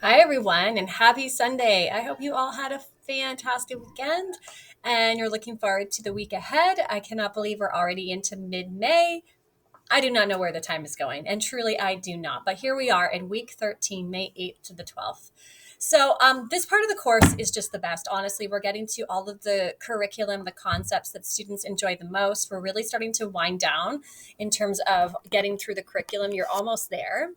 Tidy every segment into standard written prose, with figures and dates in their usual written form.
Hi, everyone, and happy Sunday. I hope you all had a fantastic weekend and you're looking forward to the week ahead. I cannot believe we're already into mid May. I do not know where the time is going, and truly I do not. But here we are in week 13, May 8th to the 12th. This part of the course is just the best. Honestly, we're getting to all of the curriculum, the concepts that students enjoy the most. We're really starting to wind down in terms of getting through the curriculum. You're almost there.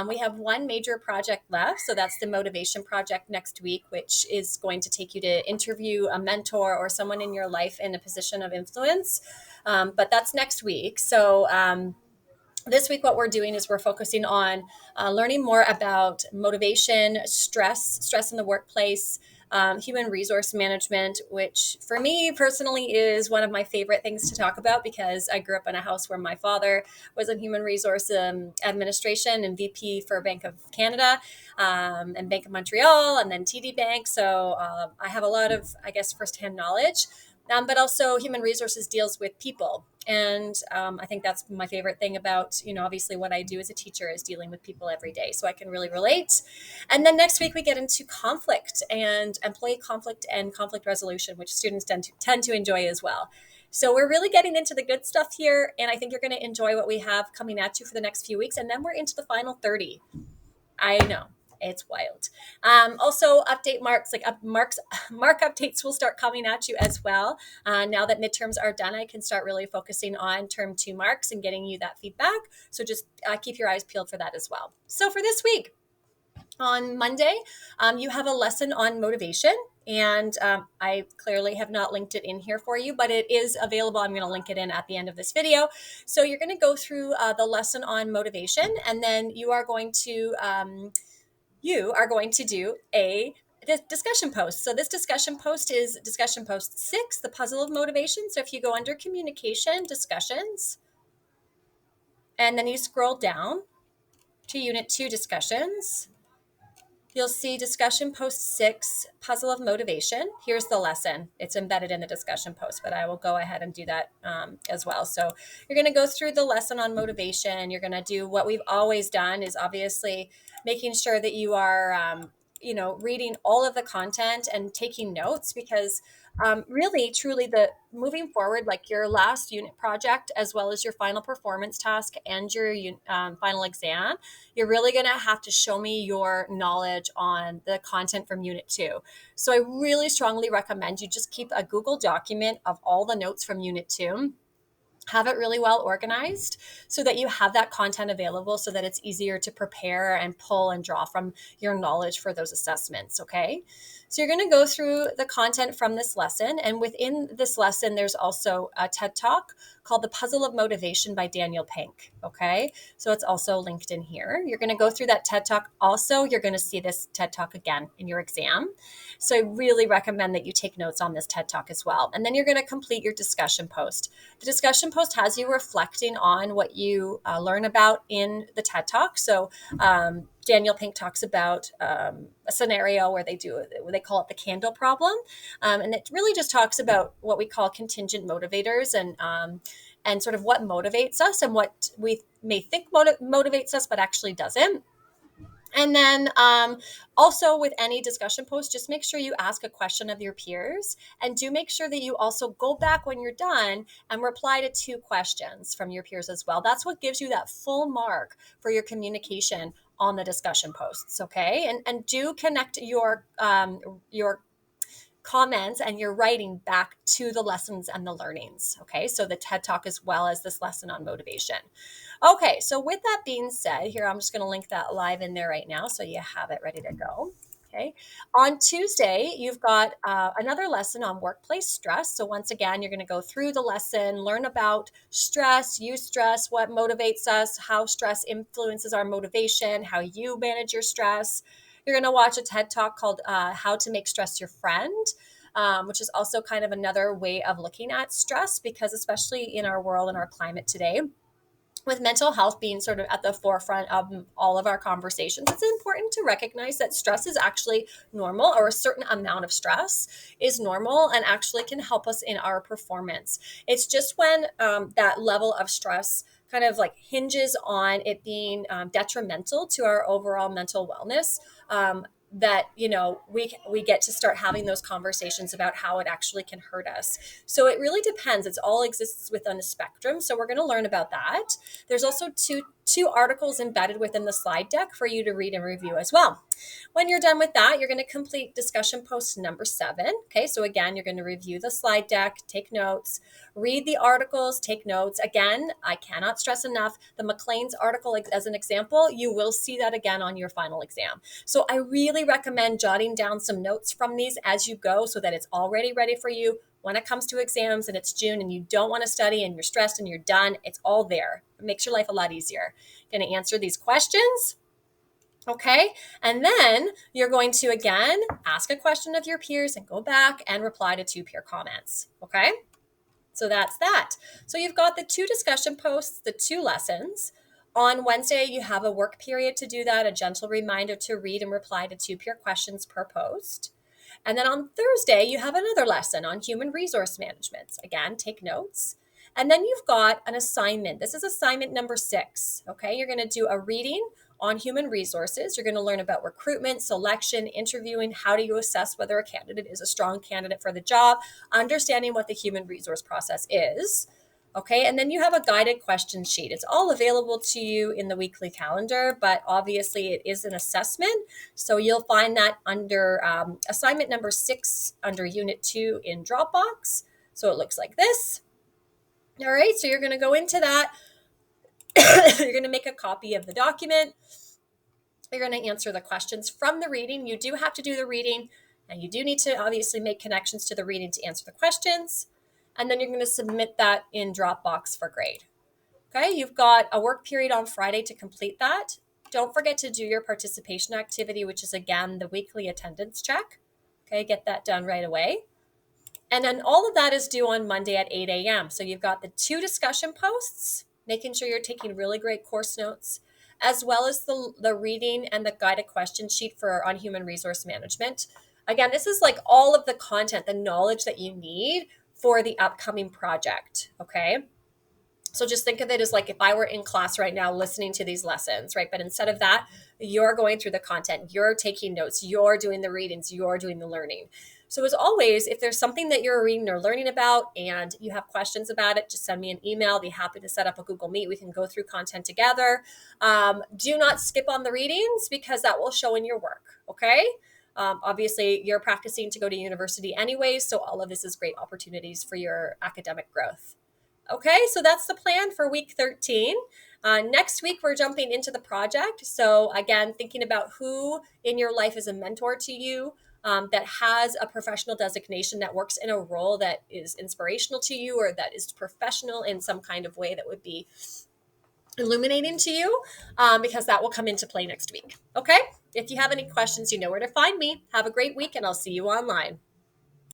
We have one major project left. So that's the motivation project next week, which is going to take you to interview a mentor or someone in your life in a position of influence. But that's next week. This week, what we're doing is we're focusing on learning more about motivation, stress in the workplace, human resource management, which for me personally is one of my favorite things to talk about because I grew up in a house where my father was in human resource administration and VP for Bank of Canada and Bank of Montreal and then TD Bank. I have a lot of, I guess, firsthand knowledge. But also human resources deals with people. And I think that's my favorite thing about, obviously what I do as a teacher is dealing with people every day. So I can really relate. And then next week we get into conflict and employee conflict and conflict resolution, which students tend to enjoy as well. So we're really getting into the good stuff here. And I think you're going to enjoy what we have coming at you for the next few weeks. And then we're into the final 30. I know it's wild. Also, update marks like mark updates will start coming at you as well. Now that midterms are done, I can start really focusing on term two marks and getting you that feedback. So just keep your eyes peeled for that as well. So for this week, on Monday, you have a lesson on motivation. And I clearly have not linked it in here for you, but it is available. I'm going to link it in at the end of this video. So you're going to go through the lesson on motivation, and then you are going to do a discussion post. So this discussion post is discussion post 6, the puzzle of motivation. So if you go under communication discussions, and then you scroll down to unit 2 discussions, you'll see discussion post 6, puzzle of motivation. Here's the lesson. It's embedded in the discussion post, but I will go ahead and do that as well. So you're going to go through the lesson on motivation. You're going to do what we've always done is obviously making sure that you are, reading all of the content and taking notes because really, truly, the moving forward, like your last unit project, as well as your final performance task and your final exam, you're really going to have to show me your knowledge on the content from unit 2. So I really strongly recommend you just keep a Google document of all the notes from unit 2. Have it really well organized so that you have that content available so that it's easier to prepare and pull and draw from your knowledge for those assessments. Okay. So you're going to go through the content from this lesson. And within this lesson, there's also a TED Talk called The Puzzle of Motivation by Daniel Pink. Okay. So it's also linked in here. You're going to go through that TED Talk. Also, you're going to see this TED Talk again in your exam. So I really recommend that you take notes on this TED Talk as well. And then you're going to complete your discussion post. The discussion post has you reflecting on what you learn about in the TED Talk. Daniel Pink talks about a scenario where they call it the candle problem. And it really just talks about what we call contingent motivators and sort of what motivates us and what we may think motivates us, but actually doesn't. And then also with any discussion post, just make sure you ask a question of your peers and do make sure that you also go back when you're done and reply to 2 questions from your peers as well. That's what gives you that full mark for your communication on the discussion posts. Okay. And do connect your comments and your writing back to the lessons and the learnings. Okay. So the TED Talk as well as this lesson on motivation. Okay. So with that being said, here, I'm just going to link that live in there right now. So you have it ready to go. Okay. On Tuesday, you've got another lesson on workplace stress. So once again, you're going to go through the lesson, learn about stress, use stress, what motivates us, how stress influences our motivation, how you manage your stress. You're going to watch a TED Talk called How to Make Stress Your Friend, which is also kind of another way of looking at stress because especially in our world and our climate today, with mental health being sort of at the forefront of all of our conversations, it's important to recognize that stress is actually normal, or a certain amount of stress is normal and actually can help us in our performance. It's just when that level of stress kind of like hinges on it being detrimental to our overall mental wellness, that we get to start having those conversations about how it actually can hurt us. So it really depends. It's all exists within a spectrum, so we're going to learn about that. There's also two articles embedded within the slide deck for you to read and review as well. When you're done with that, you're going to complete discussion post number 7. Okay, so again, you're going to review the slide deck, take notes, read the articles, take notes. Again, I cannot stress enough, the Maclean's article as an example, you will see that again on your final exam. So I really recommend jotting down some notes from these as you go so that it's already ready for you when it comes to exams and it's June and you don't want to study and you're stressed and you're done. It's all there. It makes your life a lot easier. Going to answer these questions. Okay, and then you're going to again ask a question of your peers and go back and reply to 2 peer comments. Okay, so that's that. So you've got the 2 discussion posts, the 2 lessons. On Wednesday, you have a work period to do that, a gentle reminder to read and reply to 2 peer questions per post. And then on Thursday, you have another lesson on human resource management. Again, take notes. And then you've got an assignment. This is assignment number 6. Okay, you're going to do a reading on human resources. You're going to learn about recruitment, selection, interviewing. How do you assess whether a candidate is a strong candidate for the job? Understanding what the human resource process is. Okay, and then you have a guided question sheet. It's all available to you in the weekly calendar, but obviously it is an assessment. So you'll find that under assignment number 6 under unit 2 in Dropbox. So it looks like this. All right, so you're going to go into that. You're going to make a copy of the document. You're going to answer the questions from the reading. You do have to do the reading, and you do need to obviously make connections to the reading to answer the questions. And then you're going to submit that in Dropbox for grade. Okay, you've got a work period on Friday to complete that. Don't forget to do your participation activity, which is again the weekly attendance check. Okay, get that done right away. And then all of that is due on Monday at 8 a.m. So you've got the 2 discussion posts, making sure you're taking really great course notes, as well as the reading and the guided question sheet on human resource management. Again, this is like all of the content, the knowledge that you need for the upcoming project, okay? So just think of it as like if I were in class right now listening to these lessons, right? But instead of that, you're going through the content, you're taking notes, you're doing the readings, you're doing the learning. So as always, if there's something that you're reading or learning about and you have questions about it, just send me an email. I'll be happy to set up a Google Meet. We can go through content together. Do not skip on the readings because that will show in your work, okay? Obviously, you're practicing to go to university anyways, so all of this is great opportunities for your academic growth. Okay, so that's the plan for week 13. Next week, we're jumping into the project. So again, thinking about who in your life is a mentor to you, that has a professional designation, that works in a role that is inspirational to you or that is professional in some kind of way that would be illuminating to you, because that will come into play next week. Okay, if you have any questions, you know where to find me. Have a great week and I'll see you online.